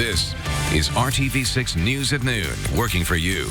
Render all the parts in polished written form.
This is RTV6 News at Noon, working for you.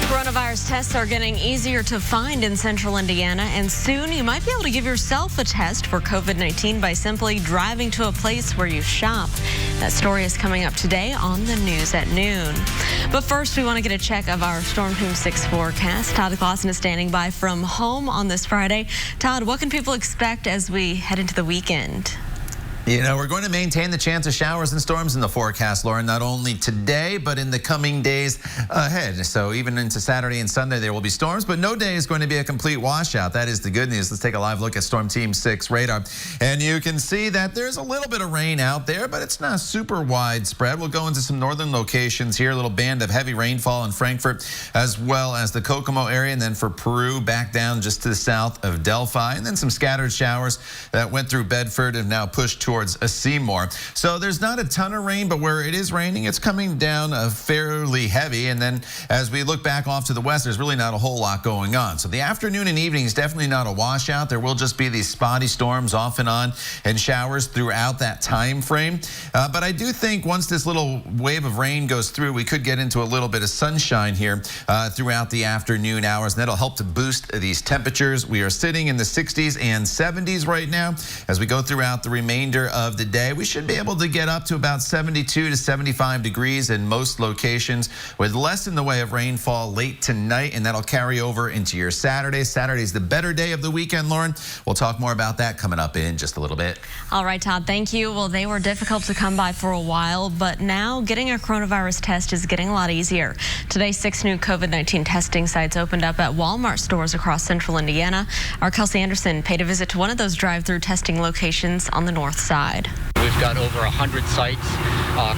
Coronavirus tests are getting easier to find in central Indiana, and soon you might be able to give yourself a test for COVID-19 by simply driving to a place where you shop. That story is coming up today on the News at Noon. But first, we want to get a check of our Storm Team 6 forecast. Todd Clausen is standing by from home on this Friday. Todd, what can people expect as we head into the weekend? You know, we're going to maintain the chance of showers and storms in the forecast, Lauren, not only today, but in the coming days ahead. So even into Saturday and Sunday, there will be storms, but no day is going to be a complete washout. That is the good news. Let's take a live look at Storm Team 6 radar. And you can see that there's a little bit of rain out there, but it's not super widespread. We'll go into some northern locations here, a little band of heavy rainfall in Frankfort, as well as the Kokomo area, and then for Peru, back down just to the south of Delphi, and then some scattered showers that went through Bedford and now pushed towards Seymour. So there's not a ton of rain, but where it is raining, it's coming down fairly heavy. And then as we look back off to the west, there's really not a whole lot going on. So the afternoon and evening is definitely not a washout. There will just be these spotty storms off and on and showers throughout that time frame. But I do think once this little wave of rain goes through, we could get into a little bit of sunshine here throughout the afternoon hours, and that'll help to boost these temperatures. We are sitting in the 60s and 70s right now. As we go throughout the remainder of the day, we should be able to get up to about 72 to 75 degrees in most locations, with less in the way of rainfall late tonight, and that'll carry over into your Saturday. Saturday's the better day of the weekend, Lauren. We'll talk more about that coming up in just a little bit. All right, Todd, thank you. Well, they were difficult to come by for a while, but now getting a coronavirus test is getting a lot easier. Today, 6 new COVID-19 testing sites opened up at Walmart stores across central Indiana. Our Kelsey Anderson paid a visit to one of those drive-through testing locations on the north side. We've got over 100 sites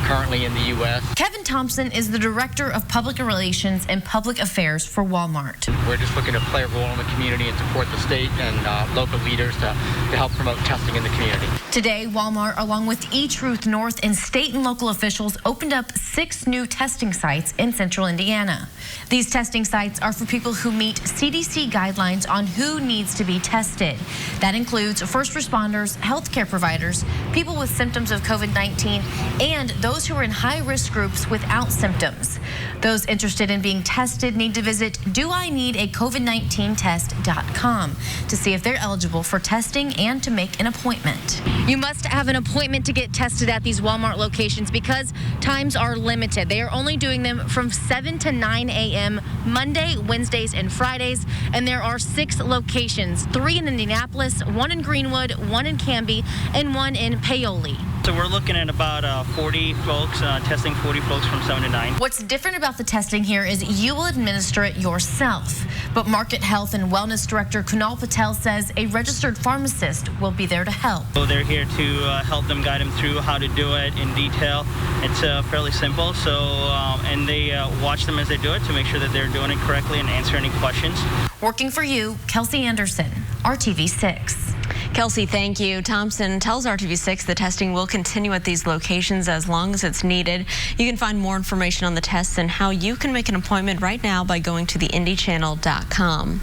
currently in the U.S. Kevin Thompson is the Director of Public Relations and Public Affairs for Walmart. We're just looking to play a role in the community and support the state and local leaders to help promote testing in the community. Today, Walmart, along with eTruth North and state and local officials, opened up 6 new testing sites in central Indiana. These testing sites are for people who meet CDC guidelines on who needs to be tested. That includes first responders, healthcare providers, people with symptoms of COVID-19, and those who are in high-risk groups without symptoms. Those interested in being tested need to visit doineedacovid19test.com to see if they're eligible for testing and to make an appointment. You must have an appointment to get tested at these Walmart locations because times are limited. They are only doing them from 7 to 9 a.m. Monday, Wednesdays, and Fridays, and there are 6 locations, 3 in Indianapolis, 1 in Greenwood, 1 in Canby, and 1 in Paoli. So we're looking at about 40 folks, testing 40 folks from 7 to 9. What's different about the testing here is you will administer it yourself. But Market Health and Wellness Director Kunal Patel says a registered pharmacist will be there to help. So they're here to help them, guide them through how to do it in detail. It's fairly simple, so and they watch them as they do it to make sure that they're doing it correctly and answer any questions. Working for you, Kelsey Anderson, RTV6. Kelsey, thank you. Thompson tells RTV6 the testing will continue at these locations as long as it's needed. You can find more information on the tests and how you can make an appointment right now by going to theindychannel.com.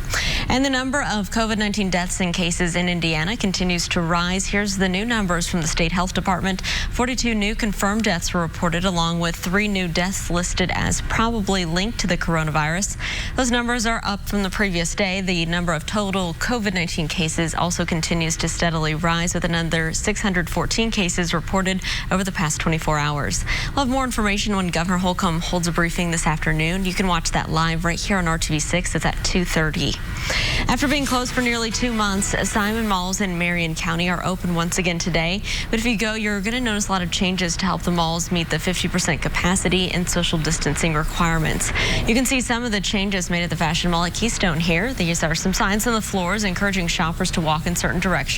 And the number of COVID-19 deaths and cases in Indiana continues to rise. Here's the new numbers from the state health department. 42 new confirmed deaths were reported, along with 3 new deaths listed as probably linked to the coronavirus. Those numbers are up from the previous day. The number of total COVID-19 cases also continues to steadily rise, with another 614 cases reported over the past 24 hours. We'll have more information when Governor Holcomb holds a briefing this afternoon. You can watch that live right here on RTV6. It's at 2:30. After being closed for nearly 2 months, Simon Malls in Marion County are open once again today. But if you go, you're going to notice a lot of changes to help the malls meet the 50% capacity and social distancing requirements. You can see some of the changes made at the Fashion Mall at Keystone here. These are some signs on the floors encouraging shoppers to walk in certain directions.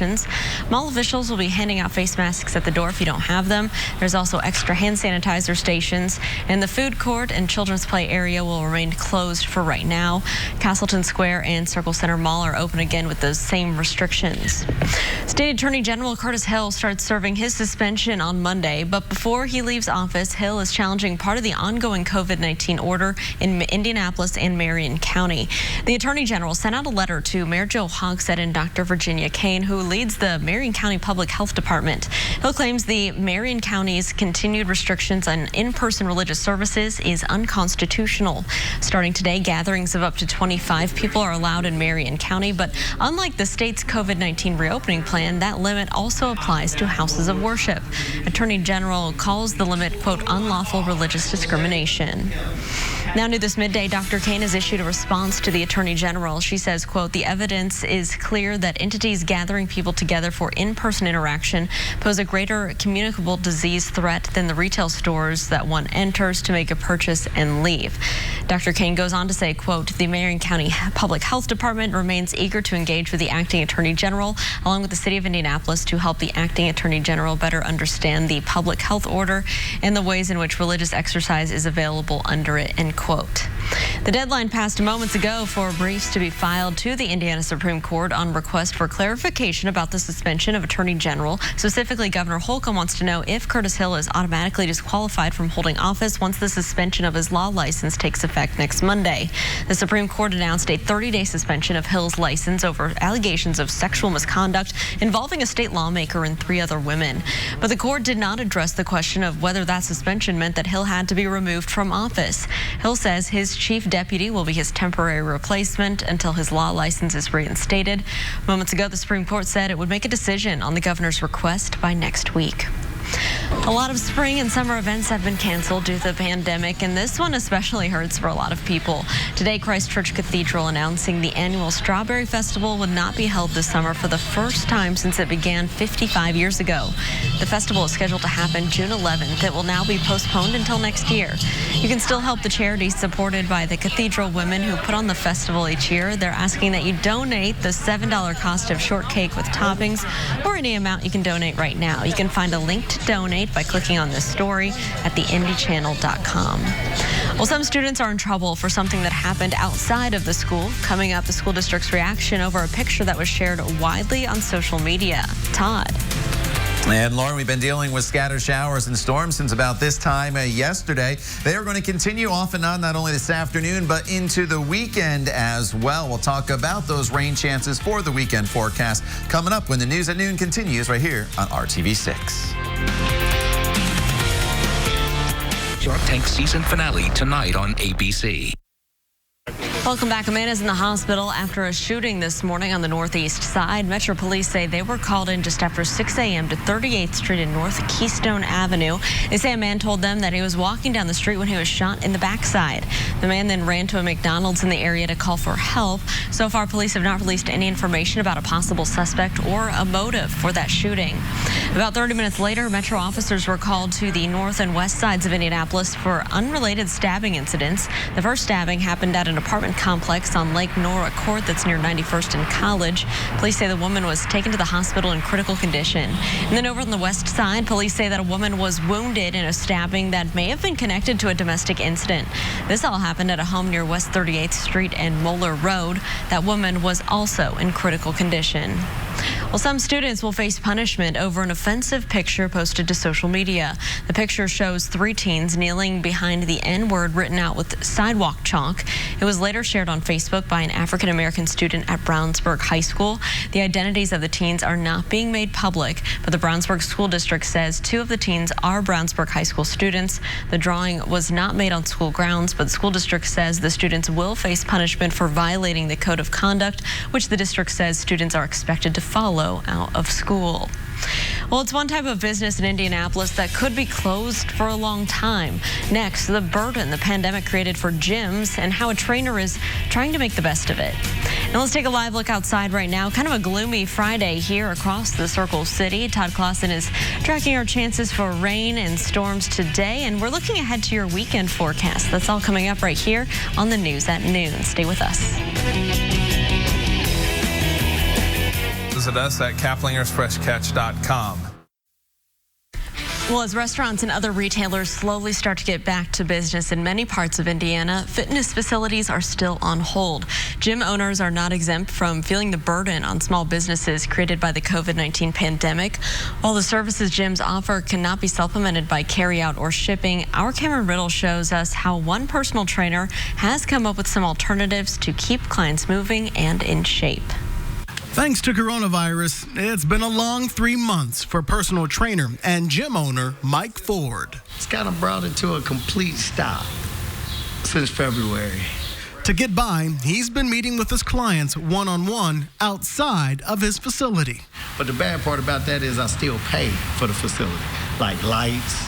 Mall officials will be handing out face masks at the door if you don't have them. There's also extra hand sanitizer stations, and the food court and children's play area will remain closed for right now. Castleton Square and Circle Center Mall are open again with those same restrictions. State Attorney General Curtis Hill starts serving his suspension on Monday, but before he leaves office, Hill is challenging part of the ongoing COVID-19 order in Indianapolis and Marion County. The Attorney General sent out a letter to Mayor Joe Hogsett and Dr. Virginia Kane, who leads the Marion County Public Health Department. Hill claims the Marion County's continued restrictions on in-person religious services is unconstitutional. Starting today, gatherings of up to 25 people are allowed in Marion County, but unlike the state's COVID-19 reopening plan, that limit also applies to houses of worship. Attorney General calls the limit, quote, unlawful religious discrimination. Now new this midday, Dr. Kane has issued a response to the Attorney General. She says, quote, the evidence is clear that entities gathering people together for in-person interaction pose a greater communicable disease threat than the retail stores that one enters to make a purchase and leave. Dr. Kane goes on to say, quote, the Marion County Public Health Department remains eager to engage with the Acting Attorney General along with the City of Indianapolis to help the Acting Attorney General better understand the public health order and the ways in which religious exercise is available under it, end quote. The deadline passed moments ago for briefs to be filed to the Indiana Supreme Court on request for clarification about the suspension of Attorney General. Specifically, Governor Holcomb wants to know if Curtis Hill is automatically disqualified from holding office once the suspension of his law license takes effect next Monday. The Supreme Court announced a 30-day suspension of Hill's license over allegations of sexual misconduct involving a state lawmaker and 3 other women. But the court did not address the question of whether that suspension meant that Hill had to be removed from office. Hill says his chief deputy will be his temporary replacement until his law license is reinstated. Moments ago, the Supreme Court said it would make a decision on the governor's request by next week. A lot of spring and summer events have been canceled due to the pandemic, and this one especially hurts for a lot of people. Today, Christ Church Cathedral announcing the annual Strawberry Festival would not be held this summer for the first time since it began 55 years ago. The festival is scheduled to happen June 11th. It will now be postponed until next year. You can still help the charities supported by the Cathedral women who put on the festival each year. They're asking that you donate the $7 cost of shortcake with toppings, or any amount you can donate right now. You can find a link to donate by clicking on this story at theindychannel.com. Well, some students are in trouble for something that happened outside of the school. Coming up, the school district's reaction over a picture that was shared widely on social media. Todd. And Lauren, we've been dealing with scattered showers and storms since about this time yesterday. They are going to continue off and on not only this afternoon, but into the weekend as well. We'll talk about those rain chances for the weekend forecast coming up when the News at Noon continues right here on RTV6. Shark Tank season finale tonight on ABC. Welcome back. A man is in the hospital after a shooting this morning on the northeast side. Metro Police say they were called in just after 6 a.m. to 38th Street and North Keystone Avenue. They say a man told them that he was walking down the street when he was shot in the backside. The man then ran to a McDonald's in the area to call for help. So far, police have not released any information about a possible suspect or a motive for that shooting. About 30 minutes later, Metro officers were called to the north and west sides of Indianapolis for unrelated stabbing incidents. The first stabbing happened at an apartment complex on Lake Nora Court that's near 91st and College. Police say the woman was taken to the hospital in critical condition. And then over on the west side, police say that a woman was wounded in a stabbing that may have been connected to a domestic incident. This all happened at a home near West 38th Street and Moeller Road. That woman was also in critical condition. Well, some students will face punishment over an offensive picture posted to social media. The picture shows 3 teens kneeling behind the N-word written out with sidewalk chalk. It was later shared on Facebook by an African-American student at Brownsburg High School. The identities of the teens are not being made public, but the Brownsburg School District says 2 of the teens are Brownsburg High School students. The drawing was not made on school grounds, but the school district says the students will face punishment for violating the code of conduct, which the district says students are expected to follow out of school. Well, it's one type of business in Indianapolis that could be closed for a long time. Next, the burden the pandemic created for gyms and how a trainer is trying to make the best of it. Now let's take a live look outside right now. Kind of a gloomy Friday here across the Circle City. Todd Clausen is tracking our chances for rain and storms today, and we're looking ahead to your weekend forecast. That's all coming up right here on the News at Noon. Stay with us. Visit us at kaplingersfreshcatch.com. Well, as restaurants and other retailers slowly start to get back to business in many parts of Indiana, fitness facilities are still on hold. Gym owners are not exempt from feeling the burden on small businesses created by the COVID-19 pandemic. While the services gyms offer cannot be supplemented by carryout or shipping, our Cameron Riddle shows us how one personal trainer has come up with some alternatives to keep clients moving and in shape. Thanks to coronavirus, it's been a long 3 months for personal trainer and gym owner Mike Ford. It's kind of brought it to a complete stop since February. To get by, he's been meeting with his clients one-on-one outside of his facility. But the bad part about that is I still pay for the facility, like lights,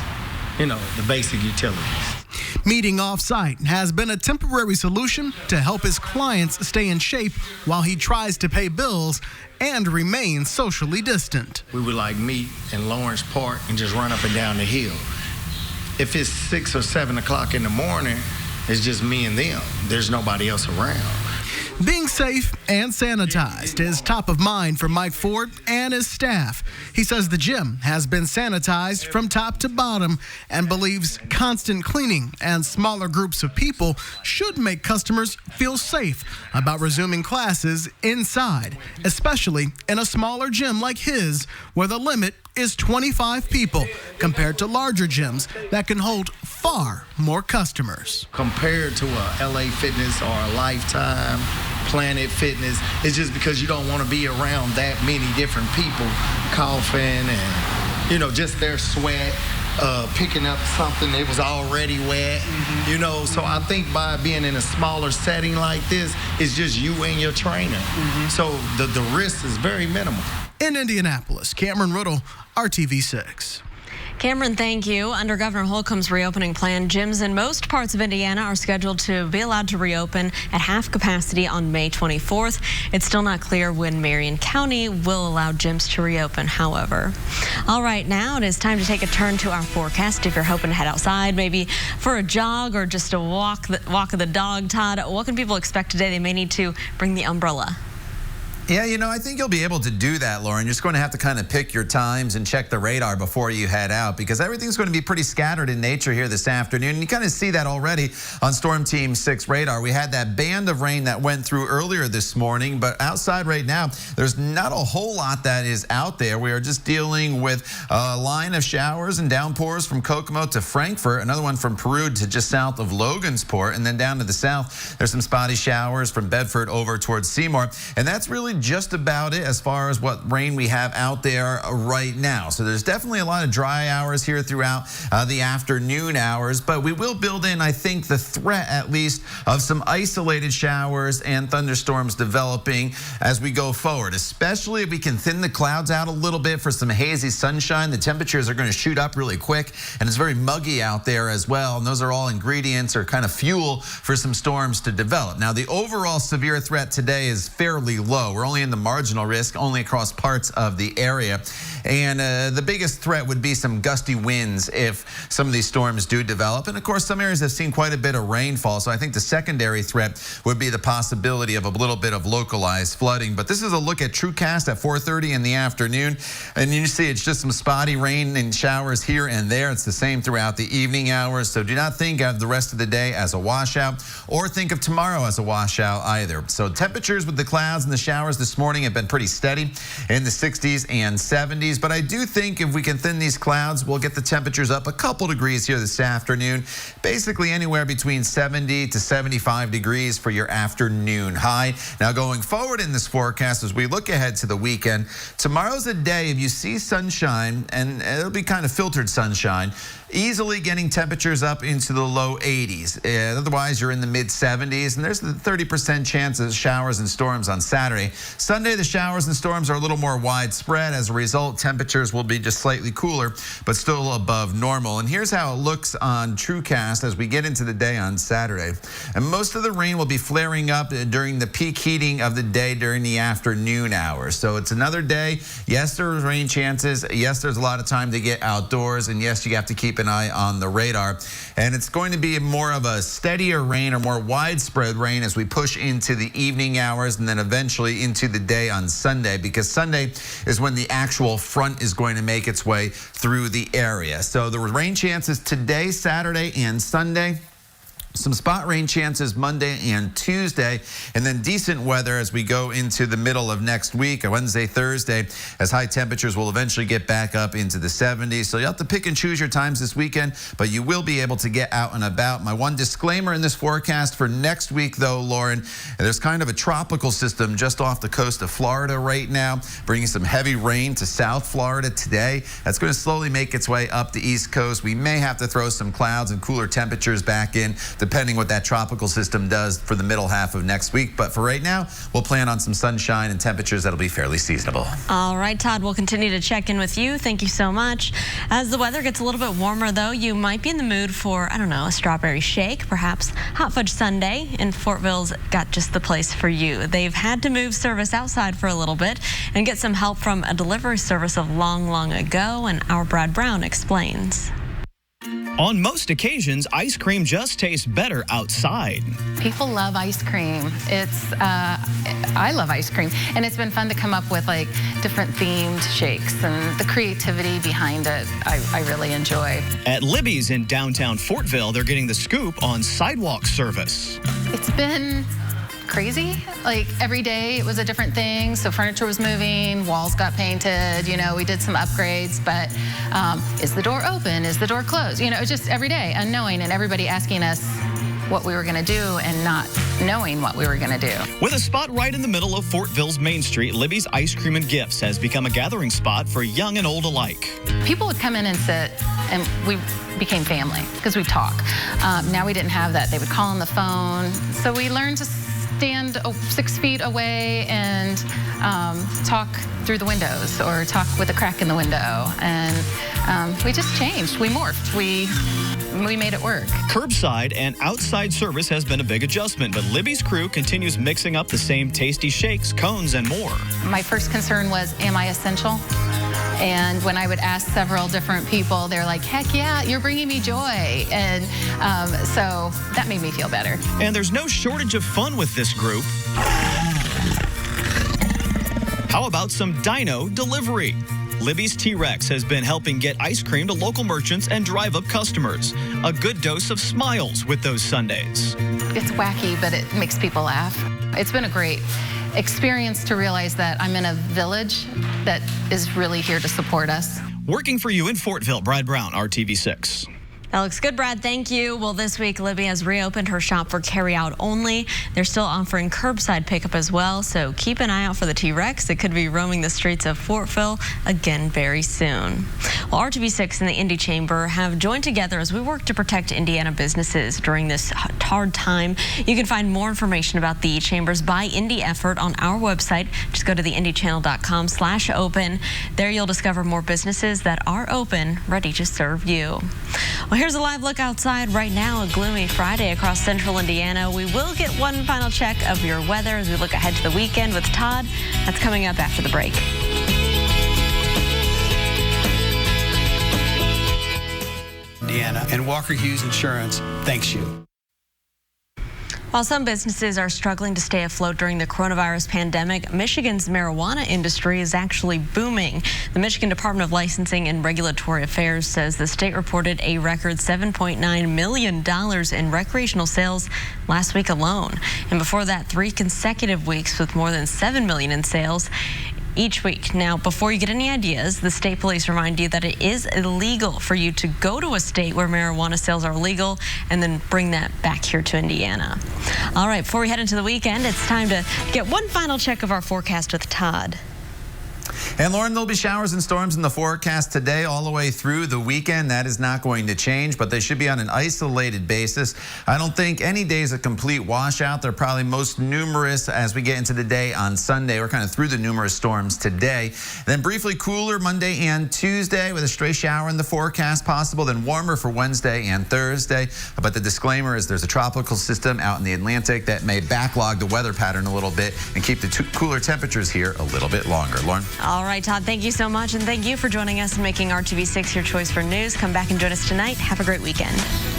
the basic utilities. Meeting off-site has been a temporary solution to help his clients stay in shape while he tries to pay bills and remain socially distant. We would meet in Lawrence Park and just run up and down the hill. If it's 6 or 7 o'clock in the morning, it's just me and them. There's nobody else around. Being safe and sanitized is top of mind for Mike Ford and his staff. He says the gym has been sanitized from top to bottom and believes constant cleaning and smaller groups of people should make customers feel safe about resuming classes inside, especially in a smaller gym like his, where the limit is 25 people compared to larger gyms that can hold far more customers. Compared to a LA Fitness or a Lifetime, Planet Fitness, it's just because you don't want to be around that many different people coughing and, just their sweat, picking up something that was already wet, So I think by being in a smaller setting like this, it's just you and your trainer. So the risk is very minimal. In Indianapolis, Cameron Riddle, RTV6. Cameron, thank you. Under Governor Holcomb's reopening plan, gyms in most parts of Indiana are scheduled to be allowed to reopen at half capacity on May 24th. It's still not clear when Marion County will allow gyms to reopen, however. All right, now it is time to take a turn to our forecast. If you're hoping to head outside, maybe for a jog or just a walk of the dog, Todd, what can people expect today? They may need to bring the umbrella. Yeah, I think you'll be able to do that, Lauren. You're just going to have to kind of pick your times and check the radar before you head out because everything's going to be pretty scattered in nature here this afternoon. You kind of see that already on Storm Team 6 radar. We had that band of rain that went through earlier this morning, but outside right now, there's not a whole lot that is out there. We are just dealing with a line of showers and downpours from Kokomo to Frankfort, another one from Peru to just south of Logansport, and then down to the south, there's some spotty showers from Bedford over towards Seymour, and that's really just about it as far as what rain we have out there right now. So there's definitely a lot of dry hours here throughout the afternoon hours, but we will build in, I think, the threat at least of some isolated showers and thunderstorms developing as we go forward, especially if we can thin the clouds out a little bit for some hazy sunshine. The temperatures are going to shoot up really quick, and it's very muggy out there as well, and those are all ingredients or kind of fuel for some storms to develop. Now, the overall severe threat today is fairly low. We're only in the marginal risk, only across parts of the area. And the biggest threat would be some gusty winds if some of these storms do develop. And of course, some areas have seen quite a bit of rainfall. So I think the secondary threat would be the possibility of a little bit of localized flooding. But this is a look at TrueCast at 4:30 in the afternoon. And you see it's just some spotty rain and showers here and there. It's the same throughout the evening hours. So do not think of the rest of the day as a washout or think of tomorrow as a washout either. So temperatures with the clouds and the showers this morning have been pretty steady in the 60s and 70s, but I do think if we can thin these clouds, we'll get the temperatures up a couple degrees here this afternoon, basically anywhere between 70 to 75 degrees for your afternoon high. Now going forward in this forecast, as we look ahead to the weekend, tomorrow's a day if you see sunshine, and it'll be kind of filtered sunshine, easily getting temperatures up into the low 80s. Otherwise, you're in the mid 70s, and there's the 30% chance of showers and storms on Saturday. Sunday, the showers and storms are a little more widespread. As a result, temperatures will be just slightly cooler, but still above normal. And here's how it looks on TrueCast as we get into the day on Saturday. And most of the rain will be flaring up during the peak heating of the day during the afternoon hours. So it's another day. Yes, there's rain chances. Yes, there's a lot of time to get outdoors. And yes, you have to keep an eye on the radar. And it's going to be more of a steadier rain or more widespread rain as we push into the evening hours and then eventually into the day on Sunday, because Sunday is when the actual front is going to make its way through the area. So the rain chances today, Saturday, and Sunday. Some spot rain chances Monday and Tuesday, and then decent weather as we go into the middle of next week, Wednesday, Thursday, as high temperatures will eventually get back up into the 70s. So you'll have to pick and choose your times this weekend, but you will be able to get out and about. My one disclaimer in this forecast for next week, though, Lauren, there's kind of a tropical system just off the coast of Florida right now, bringing some heavy rain to South Florida today. That's going to slowly make its way up the East Coast. We may have to throw some clouds and cooler temperatures back in, depending what that tropical system does for the middle half of next week. But for right now, we'll plan on some sunshine and temperatures that'll be fairly seasonable. All right, Todd, we'll continue to check in with you. Thank you so much. As the weather gets a little bit warmer, though, you might be in the mood for, I don't know, a strawberry shake, perhaps hot fudge sundae, and Fortville's got just the place for you. They've had to move service outside for a little bit and get some help from a delivery service of long ago, and our Brad Brown explains. On most occasions, ice cream just tastes better outside. People love ice cream. I love ice cream, and it's been fun to come up with like different themed shakes, and the creativity behind it, I really enjoy. At Libby's in downtown Fortville, they're getting the scoop on sidewalk service. It's been crazy. Like every day it was a different thing. So furniture was moving, walls got painted, you know, we did some upgrades, but is the door open? Is the door closed? You know, it's just every day unknowing, and everybody asking us what we were going to do and not knowing what we were going to do. With a spot right in the middle of Fortville's Main Street, Libby's Ice Cream and Gifts has become a gathering spot for young and old alike. People would come in and sit, and we became family because we talk. Now we didn't have that. They would call on the phone. So we learned to stand 6 feet away and talk through the windows or talk with a crack in the window. And we just changed. We morphed. We made it work. Curbside and outside service has been a big adjustment, but Libby's crew continues mixing up the same tasty shakes, cones, and more. My first concern was, am I essential? And when I would ask several different people, they're like, heck yeah, you're bringing me joy. And so that made me feel better. And there's no shortage of fun with this group. How about some dino delivery? Libby's T-Rex has been helping get ice cream to local merchants and drive-up customers. A good dose of smiles with those Sundays. It's wacky, but it makes people laugh. It's been a great experience to realize that I'm in a village that is really here to support us. Working for you in Fortville, Brad Brown, RTV6. That looks good, Brad. Thank you. Well, this week, Libby has reopened her shop for carry-out only. They're still offering curbside pickup as well, so keep an eye out for the T-Rex. It could be roaming the streets of Fortville again very soon. Well, RTV6 and the Indy Chamber have joined together as we work to protect Indiana businesses during this hard time. You can find more information about the Chamber's Buy Indy effort on our website. Just go to theindychannel.com/open. There you'll discover more businesses that are open, ready to serve you. Well, here's a live look outside right now, a gloomy Friday across central Indiana. We will get one final check of your weather as we look ahead to the weekend with Todd. That's coming up after the break. Indiana, and Walker Hughes Insurance thanks you. While some businesses are struggling to stay afloat during the coronavirus pandemic, Michigan's marijuana industry is actually booming. The Michigan Department of Licensing and Regulatory Affairs says the state reported a record $7.9 million in recreational sales last week alone. And before that, 3 consecutive weeks with more than $7 million in sales each week. Now, before you get any ideas, the state police remind you that it is illegal for you to go to a state where marijuana sales are legal and then bring that back here to Indiana. All right, before we head into the weekend, it's time to get one final check of our forecast with Todd. And Lauren, there'll be showers and storms in the forecast today all the way through the weekend. That is not going to change, but they should be on an isolated basis. I don't think any day is a complete washout. They're probably most numerous as we get into the day on Sunday. We're kind of through the numerous storms today. Then briefly cooler Monday and Tuesday with a stray shower in the forecast possible, then warmer for Wednesday and Thursday. But the disclaimer is there's a tropical system out in the Atlantic that may backlog the weather pattern a little bit and keep the cooler temperatures here a little bit longer. Lauren? All right, Todd, thank you so much, and thank you for joining us and making RTV6 your choice for news. Come back and join us tonight. Have a great weekend.